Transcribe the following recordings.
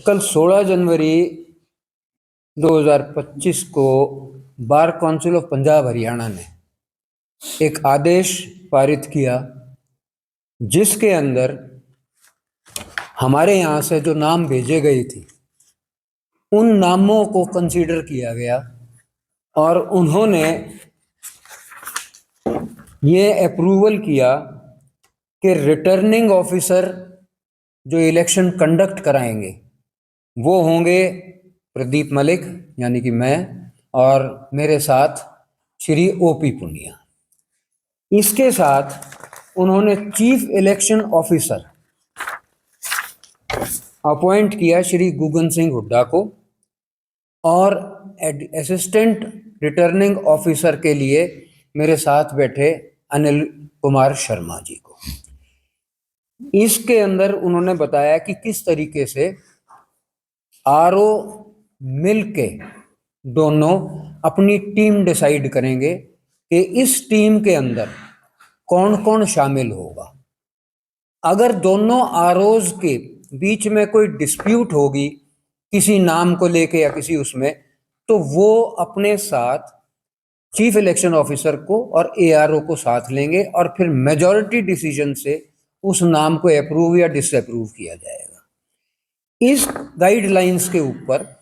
कल 16 जनवरी 2025 को bar council of Punjab Haryana ने एक आदेश पारित किया जिसके अंदर हमारे यहाँ से जो नाम भेजे गए थे उन नामों को कंसीडर किया गया और उन्होंने ये अप्रूवल किया कि रिटर्निंग ऑफिसर जो इलेक्शन कंडक्ट कराएंगे वो होंगे प्रदीप मलिक यानी कि मैं और मेरे साथ श्री ओपी पुनिया। इसके साथ उन्होंने चीफ इलेक्शन ऑफिसर अपॉइंट किया श्री गुगन सिंह हुड्डा को और असिस्टेंट रिटर्निंग ऑफिसर के लिए मेरे साथ बैठे अनिल कुमार शर्मा जी को। इसके अंदर उन्होंने बताया कि किस तरीके से आरओ मिलके दोनों अपनी टीम डिसाइड करेंगे कि इस टीम के अंदर कौन कौन शामिल होगा। अगर दोनों आरओज के बीच में कोई डिस्प्यूट होगी किसी नाम को लेके या किसी उसमें, तो वो अपने साथ चीफ इलेक्शन ऑफिसर को और एआरओ को साथ लेंगे और फिर मेजॉरिटी डिसीजन से उस नाम को अप्रूव या डिसअप्रूव किया जाएगा। इस गाइडलाइंस के ऊपर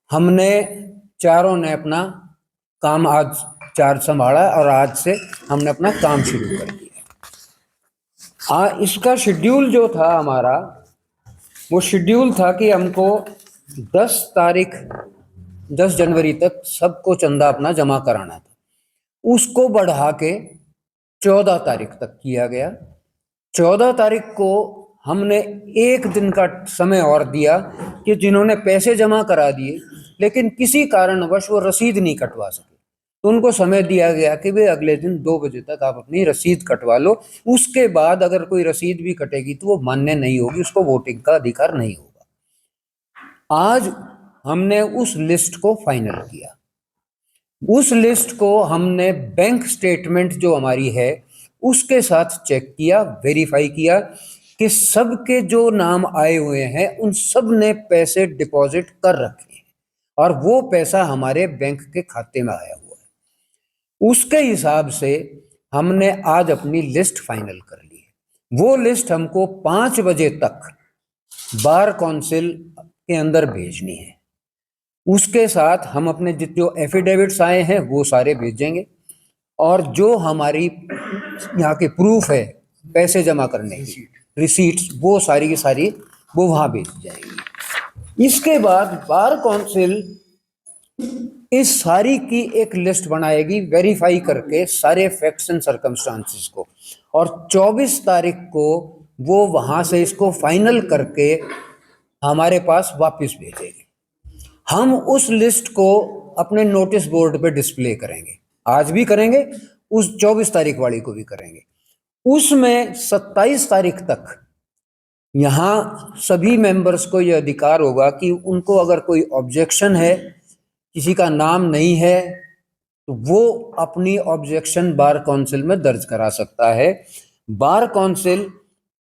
हमने चारों ने अपना काम आज चार्ज संभाला और आज से हमने अपना काम शुरू कर दिया। इसका शेड्यूल जो था हमारा, वो शेड्यूल था कि हमको 10 जनवरी तक सबको चंदा अपना जमा कराना था। उसको बढ़ा के 14 तारीख तक किया गया। 14 तारीख को हमने एक दिन का समय और दिया कि जिन्होंने पैसे जमा करा दिए लेकिन किसी कारणवश वो रसीद नहीं कटवा सके, तो उनको समय दिया गया कि वे अगले दिन 2 बजे तक आप अपनी रसीद कटवा लो। उसके बाद अगर कोई रसीद भी कटेगी तो वो मान्य नहीं होगी, उसको वोटिंग का अधिकार नहीं होगा। आज हमने उस लिस्ट को फाइनल किया। उस लिस्ट को हमने बैंक स्टेटमेंट जो हमारी है उसके साथ चेक किया, वेरीफाई किया कि सबके जो नाम आए हुए हैं उन सब ने पैसे डिपॉजिट कर रखे हैं और वो पैसा हमारे बैंक के खाते में आया हुआ है। उसके हिसाब से हमने आज अपनी लिस्ट फाइनल कर ली है। वो लिस्ट हमको 5 बजे तक बार काउंसिल के अंदर भेजनी है। उसके साथ हम अपने जो एफिडेविट्स आए हैं वो सारे भेजेंगे और जो हमारी यहाँ के प्रूफ है पैसे जमा करने की रिसीट्स, वो सारी की सारी वो वहाँ भेज जाएंगी। इसके बाद बार काउंसिल इस सारी की एक लिस्ट बनाएगी वेरीफाई करके सारे फैक्ट्स एंड सर्कमस्टांसेस को, और 24 तारीख को वो वहाँ से इसको फाइनल करके हमारे पास वापस भेजेगी। हम उस लिस्ट को अपने नोटिस बोर्ड पे डिस्प्ले करेंगे, आज भी करेंगे, उस 24 तारीख वाली को भी करेंगे। उसमें 27 तारीख तक यहाँ सभी मेंबर्स को यह अधिकार होगा कि उनको अगर कोई ऑब्जेक्शन है, किसी का नाम नहीं है, तो वो अपनी ऑब्जेक्शन बार काउंसिल में दर्ज करा सकता है। बार काउंसिल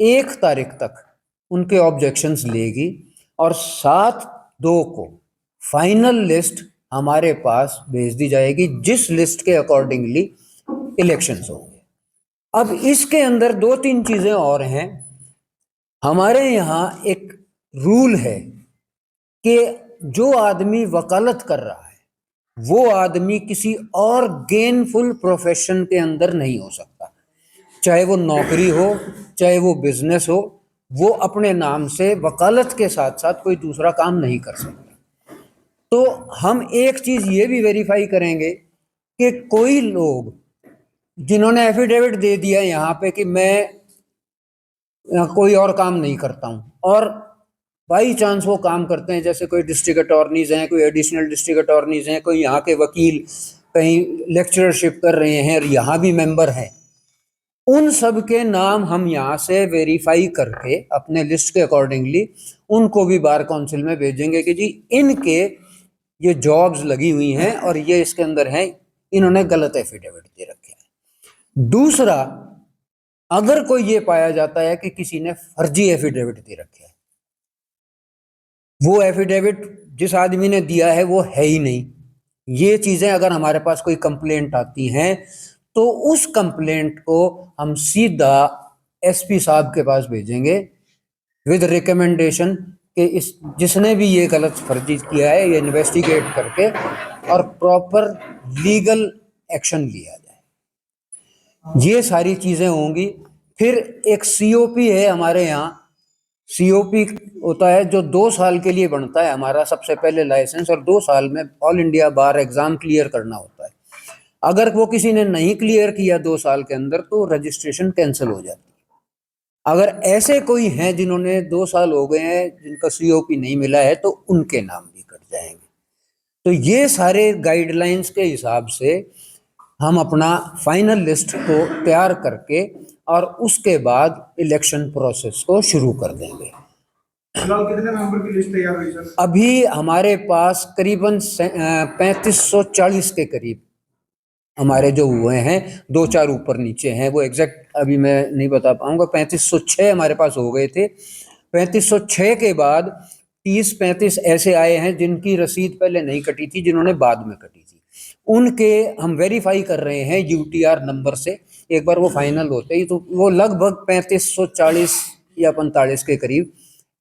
1 तारीख तक उनके ऑब्जेक्शंस लेगी और 7/2 को फाइनल लिस्ट हमारे पास भेज दी जाएगी, जिस लिस्ट के अकॉर्डिंगली इलेक्शंस होंगे। अब इसके अंदर 2-3 चीजें और हैं। हमारे यहाँ एक रूल है कि जो आदमी वकालत कर रहा है वो आदमी किसी और गेनफुल प्रोफेशन के अंदर नहीं हो सकता, चाहे वो नौकरी हो चाहे वो बिजनेस हो, वो अपने नाम से वकालत के साथ साथ कोई दूसरा काम नहीं कर सकता। तो हम एक चीज ये भी वेरीफाई करेंगे कि कोई लोग जिन्होंने एफिडेविट दे दिया यहाँ पे कि मैं कोई और काम नहीं करता हूँ, और बाई चांस वो काम करते हैं, जैसे कोई डिस्ट्रिक्ट अटॉर्नीज हैं, कोई एडिशनल डिस्ट्रिक्ट अटॉर्नीज हैं, कोई यहाँ के वकील कहीं लेक्चरशिप कर रहे हैं और यहाँ भी मेंबर हैं, उन सब के नाम हम यहाँ से वेरीफाई करके अपने लिस्ट के अकॉर्डिंगली उनको भी बार काउंसिल में भेजेंगे कि जी इनके ये जॉब्स लगी हुई हैं और ये इसके अंदर हैं, इन्होंने गलत एफिडेविट दे रखे हैं। दूसरा, अगर कोई ये पाया जाता है कि किसी ने फर्जी एफिडेविट दे रखे हैं, वो एफिडेविट जिस आदमी ने दिया है वो है ही नहीं। ये चीजें अगर हमारे पास कोई कंप्लेंट आती हैं तो उस कंप्लेंट को हम सीधा एसपी साहब के पास भेजेंगे विद रिकमेंडेशन कि इस जिसने भी ये गलत फर्जी किया है ये इन्वेस्टिगेट करके और प्रॉपर लीगल एक्शन लिया जाए। ये सारी चीजें होंगी। फिर एक सीओपी है हमारे यहाँ। सीओपी होता है जो 2 साल के लिए बनता है हमारा, सबसे पहले लाइसेंस, और 2 साल में ऑल इंडिया बार एग्जाम क्लियर करना होता है। अगर वो किसी ने नहीं क्लियर किया 2 साल के अंदर तो रजिस्ट्रेशन कैंसिल हो जाती है। अगर ऐसे कोई हैं जिन्होंने 2 साल हो गए हैं जिनका सीओपी नहीं मिला है तो उनके नाम भी कट जाएंगे। तो ये सारे गाइडलाइंस के हिसाब से हम अपना फाइनल लिस्ट को तैयार करके और उसके बाद इलेक्शन प्रोसेस को शुरू कर देंगे। फिलहाल कितने मेंबर की लिस्ट तैयार हुई सर? अभी हमारे पास करीबन 3540 के करीब हमारे जो हुए हैं, 2-4 ऊपर नीचे हैं, वो एग्जैक्ट अभी मैं नहीं बता पाऊंगा। 3506 हमारे पास हो गए थे। 3506 के बाद 30-35 ऐसे आए हैं जिनकी रसीद पहले नहीं कटी थी, जिन्होंने बाद में कटी थी। उनके हम वेरीफाई कर रहे हैं यूटीआर नंबर से। एक बार वो फाइनल होते ही तो वो लगभग 3540 या 45 के करीब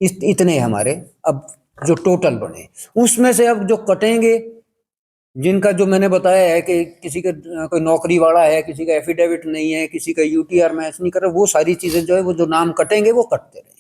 इतने हमारे अब जो टोटल बने। उसमें से अब जो कटेंगे, जिनका जो मैंने बताया है कि किसी का कोई नौकरी वाला है, किसी का एफिडेविट नहीं है, किसी का यूटीआर मैच नहीं कर रहा, वो सारी चीजें जो है वो जो नाम कटेंगे वो कटते रहे।